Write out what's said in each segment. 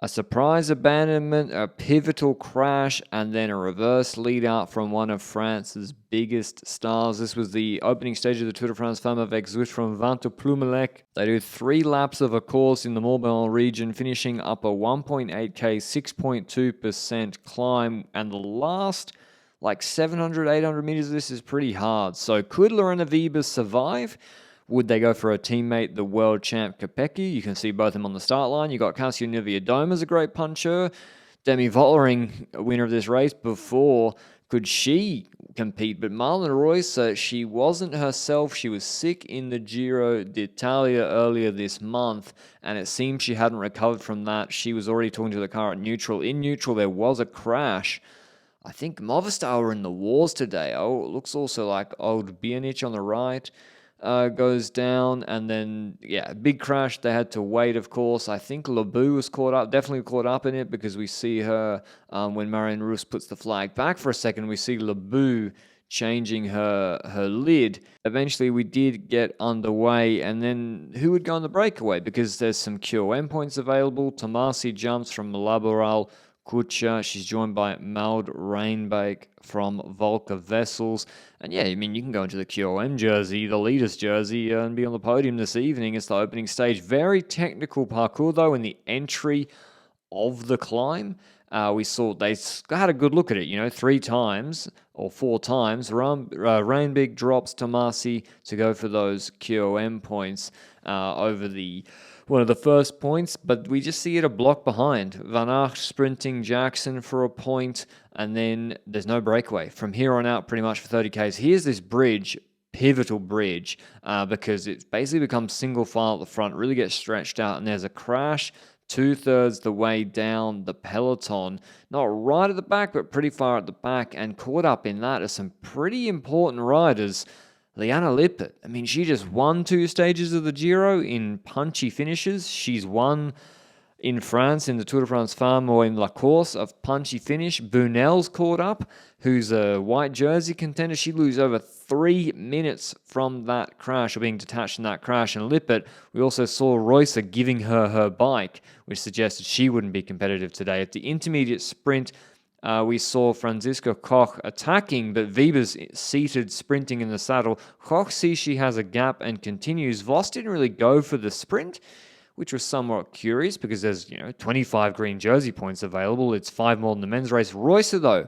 A surprise abandonment, a pivotal crash, and then a reverse lead out from one of France's biggest stars. This was the opening stage of the Tour de France Femmes avec Zwift from Vingt Plumelec. They do 3 laps of a course in the Morbihan region, finishing up a 1.8k, 6.2% climb, and the last 700, 800 meters of this is pretty hard. So could Lorena Wiebes survive? Would they go for a teammate, the world champ Kopecky? You can see both of them on the start line. You got Kasia Niewiadoma's a great puncher. Demi Vollering, a winner of this race before. Could she compete? But Marlon Royce, she wasn't herself. She was sick in the Giro d'Italia earlier this month, and it seems she hadn't recovered from that. She was already talking to the car at neutral. In neutral, there was a crash. I think Movistar were in the wars today. Oh, it looks also like old Bianic on the right. Goes down, and then, yeah, big crash. They had to wait, of course. I think Lebu was definitely caught up in it, because we see her, when Marianne Vos puts the flag back for a second, we see Lebu changing her lid. Eventually, we did get underway, and then who would go on the breakaway? Because there's some QOM points available. Tomasi jumps from Laboral Kucha. She's joined by Maud Reinbeek from Volker Vessels. And yeah, I mean, you can go into the QOM jersey, the leader's jersey, and be on the podium this evening. It's the opening stage. Very technical parkour, though, in the entry of the climb. We saw they had a good look at it, 3 times or 4 times. Reinbeek drops Tomasi to go for those QOM points over one of the first points, but we just see it a block behind. Van Aert sprinting Jackson for a point, and then there's no breakaway. From here on out, pretty much for 30Ks. Here's this bridge, pivotal bridge, because it's basically becomes single file at the front, really gets stretched out, and there's a crash 2/3 the way down the peloton. Not right at the back, but pretty far at the back, and caught up in that are some pretty important riders. Liana Lippert, I mean, she just won 2 stages of the Giro in punchy finishes. She's won in France in the Tour de France Femmes or in La Course of punchy finish. Bunel's caught up, who's a white jersey contender. She loses over 3 minutes from that crash, or being detached from that crash. And Lippert, we also saw Royce giving her bike, which suggested she wouldn't be competitive today. At the intermediate sprint, we saw Franziska Koch attacking, but Wiebes seated, sprinting in the saddle. Koch sees she has a gap and continues. Vos didn't really go for the sprint, which was somewhat curious, because there's 25 green jersey points available. It's 5 more than the men's race. Royce, though,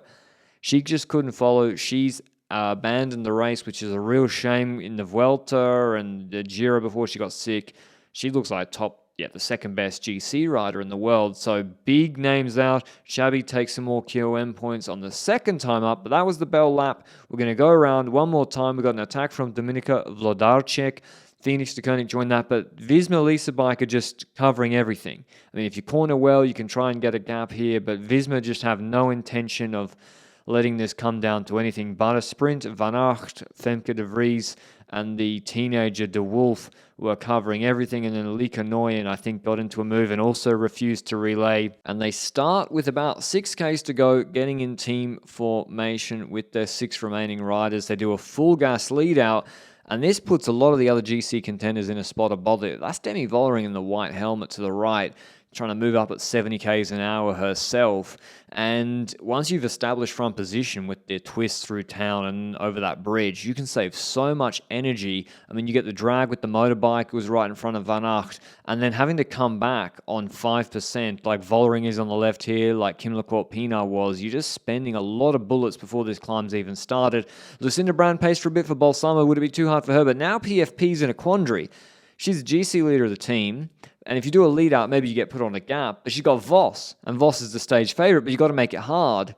she just couldn't follow. She's abandoned the race, which is a real shame. In the Vuelta and the Giro before she got sick, she looks like the second best GC rider in the world. So big names out. Shabby takes some more QOM points on the second time up, but that was the bell lap. We're going to go around one more time. We got an attack from Dominika Vlodarczyk. Phoenix de Koenig joined that, but Visma Lisa bike are just covering everything. I mean, if you corner well, you can try and get a gap here, but Visma just have no intention of letting this come down to anything but a sprint. Van Aert, Femke de Vries, and the teenager De Wolf were covering everything, and then Lika Noyen, I think, got into a move and also refused to relay. And they start with about 6Ks to go, getting in team formation with their 6 remaining riders. They do a full gas lead out, and this puts a lot of the other GC contenders in a spot of bother. That's Demi Vollering in the white helmet to the right, trying to move up at 70 k's an hour herself. And once you've established front position with their twist through town and over that bridge, you can save so much energy. I mean, you get the drag with the motorbike, it was right in front of Van Aert, and then having to come back on 5%, like Vollering is on the left here, like Kim Lecourt-Pinard was, you're just spending a lot of bullets before this climb's even started. Lucinda Brand paced for a bit for Balsamo. Would it be too hard for her? But now PFP's in a quandary. She's the GC leader of the team, and if you do a lead out, maybe you get put on a gap. But she's got Vos, and Vos is the stage favourite, but you've got to make it hard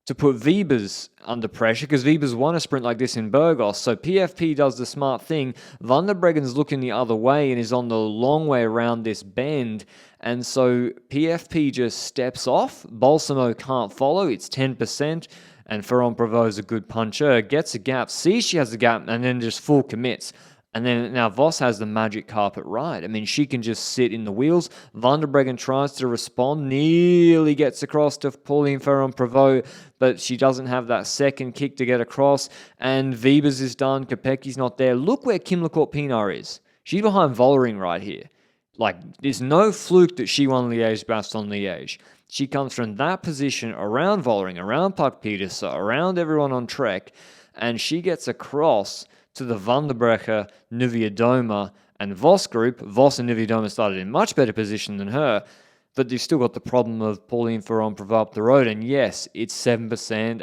to put Wiebes under pressure, because Wiebes won a sprint like this in Burgos. So PFP does the smart thing. Van der Breggen's looking the other way and is on the long way around this bend. And so PFP just steps off. Balsamo can't follow. It's 10%. And Ferrand Prevot's a good puncher. Gets a gap, sees she has a gap, and then just full commits. And then now Vos has the magic carpet ride. I mean, she can just sit in the wheels. Van der Breggen tries to respond, nearly gets across to Pauline Ferrand-Prevot, but she doesn't have that second kick to get across. And Wiebes is done. Kopecki's not there. Look where Kim Lecourt-Pinard is. She's behind Vollering right here. Like, there's no fluke that she won Liège-Bastogne-Liège. She comes from that position around Vollering, around Puck Pieterse, around everyone on Trek, and she gets across to the Van der Breggen, Nieuwiadoma, and Vos group. Vos and Nieuwiadoma started in much better position than her, but you've still got the problem of Pauline Ferrand-Prévot up the road. And yes, it's 7%,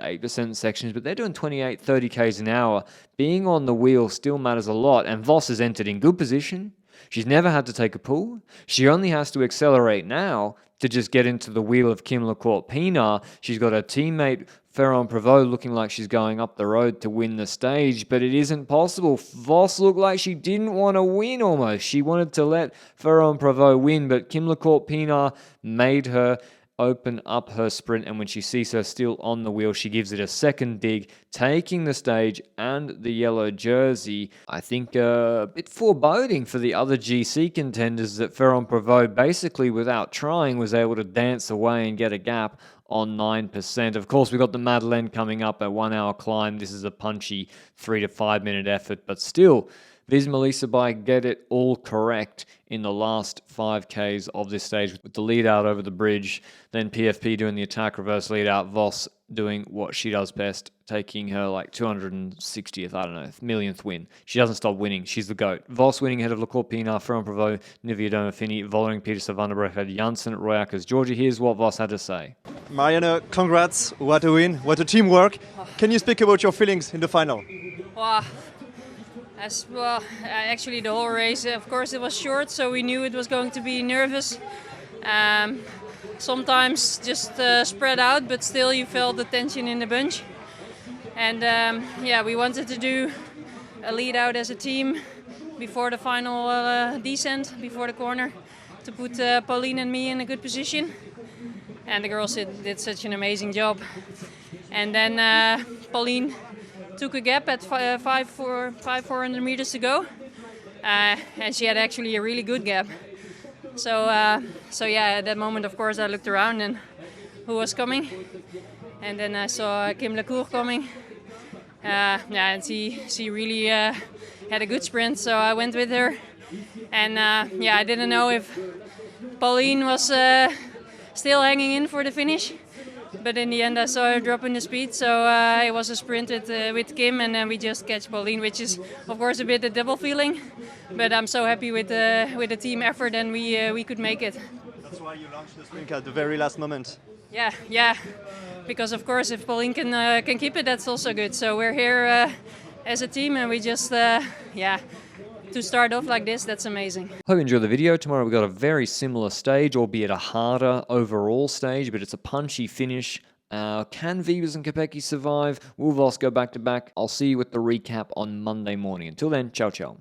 8% sections, but they're doing 28, 30 Ks an hour. Being on the wheel still matters a lot, and Vos has entered in good position. She's never had to take a pull. She only has to accelerate now to just get into the wheel of Kim Lecourt-Pinard. She's got her teammate Ferrand-Prévot looking like she's going up the road to win the stage, but it isn't possible. Vos looked like she didn't want to win almost. She wanted to let Ferrand-Prévot win, but Kim Lecourt-Pinard made her open up her sprint, and when she sees her still on the wheel, she gives it a second dig, taking the stage and the yellow jersey. I think a bit foreboding for the other GC contenders that Ferrand-Prévot basically without trying was able to dance away and get a gap on 9%. Of course, we've got the Madeleine coming up, a 1 hour climb. This is a punchy 3 to 5 minute effort, but still, Visma Leadout get it all correct in the last 5Ks of this stage with the lead out over the bridge, then PFP doing the attack reverse lead out, Vos doing what she does best, taking her like 260th, I don't know, millionth win. She doesn't stop winning. She's the GOAT. Vos winning ahead of Lecourt-Pinard, Ferrand-Prévot, Nieuwiadoma, Finney, Vollering, Pieterse, Van der Breggen, Janssen, Royakkers. Georgie, here's what Vos had to say. Marianne, congrats. What a win. What a teamwork. Can you speak about your feelings in the final? Wow. As well, actually the whole race, of course it was short, so we knew it was going to be nervous. Sometimes just spread out, but still you felt the tension in the bunch. And yeah, we wanted to do a lead out as a team before the final descent, before the corner, to put Pauline and me in a good position. And the girls did such an amazing job. And then Pauline took a gap at 400 meters to go, and she had actually a really good gap. So yeah, at that moment, of course, I looked around and who was coming, and then I saw Kim Lecourt coming. Yeah, and she really had a good sprint, so I went with her. And yeah, I didn't know if Pauline was still hanging in for the finish. But in the end, I saw her dropping the speed, so it was a sprint with Kim, and then we just catch Pauline, which is, of course, a bit a double feeling. But I'm so happy with the team effort, and we could make it. That's why you launched the sprint at the very last moment. Yeah, because of course, if Pauline can keep it, that's also good. So we're here as a team, and we just yeah. To start off like this, that's amazing. Hope you enjoyed the video. Tomorrow we've got a very similar stage, albeit a harder overall stage, but it's a punchy finish. Can Wiebes and Kopecky survive? Will Vos go back to back? I'll see you with the recap on Monday morning. Until then, ciao ciao.